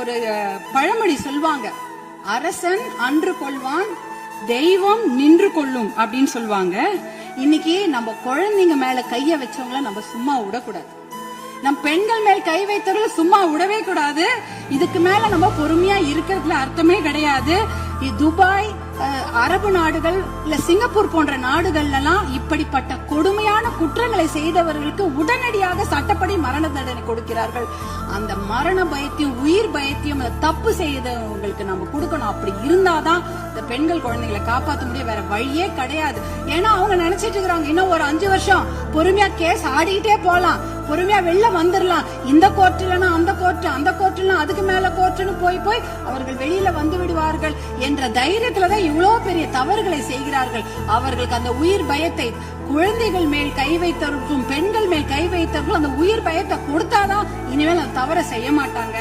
ஒரு பழமொழி சொல்வாங்க, அரசன் அன்று கொள்வான், தெய்வம் நின்று கொள்ளும் அப்படின்னு சொல்லுவாங்க. இன்னைக்கு நம்ம குழந்தைங்க மேல கைய வச்சவங்கள நம்ம சும்மா விடக்கூடாது. நம் பெண்கள் மேல் கை வைத்தவர்கள் சும்மா விடவே கூடாது. இதுக்கு மேல நம்ம பொறுமையா இருக்கிறதுல அர்த்தமே கிடையாது. துபாய், அரபு நாடுகள், இல்ல சிங்கப்பூர் போன்ற நாடுகள்ல எல்லாம் இப்படிப்பட்ட கொடுமையான குற்றங்களை செய்தவர்களுக்கு உடனடியாக சட்டப்படி மரண தண்டனை கொடுக்கிறார்கள். அந்த மரண பயத்தையும் உயிர் பயத்தையும் தப்பு செய்தவங்களுக்கு நம்ம கொடுக்கணும். அப்படி இருந்தாதான் இந்த பெண்கள் குழந்தைகளை காப்பாற்ற முடியும். வேற வழியே கிடையாது. ஏன்னா அவங்க நினைச்சிட்டு இருக்கிறாங்க, இன்னும் ஒரு 5 வருஷம் பொறுமையா கேஸ் ஆடிக்கிட்டே போலாம், பொறுமையா வெளில வந்துடலாம். இந்த கோர்ட் இல்லனா அந்த கோர்ட், அந்த கோர்ட் இல்லனா அதுக்கு மேல கோர்ட்னு போய் அவர்கள் வெளியில வந்து விடுவார்கள் என்ற தைரியத்துலதான் இவ்வளவு பெரிய தவறுகளை செய்கிறார்கள். அவர்களுக்கு அந்த உயிர் பயத்தை, குழந்தைகள் மேல் கை வைத்தவர்களுக்கும் பெண்கள் மேல் கை வைத்தவர்களும் அந்த உயிர் பயத்தை கொடுத்தாதான் இனிமேல் அந்த தவறை செய்ய மாட்டாங்க.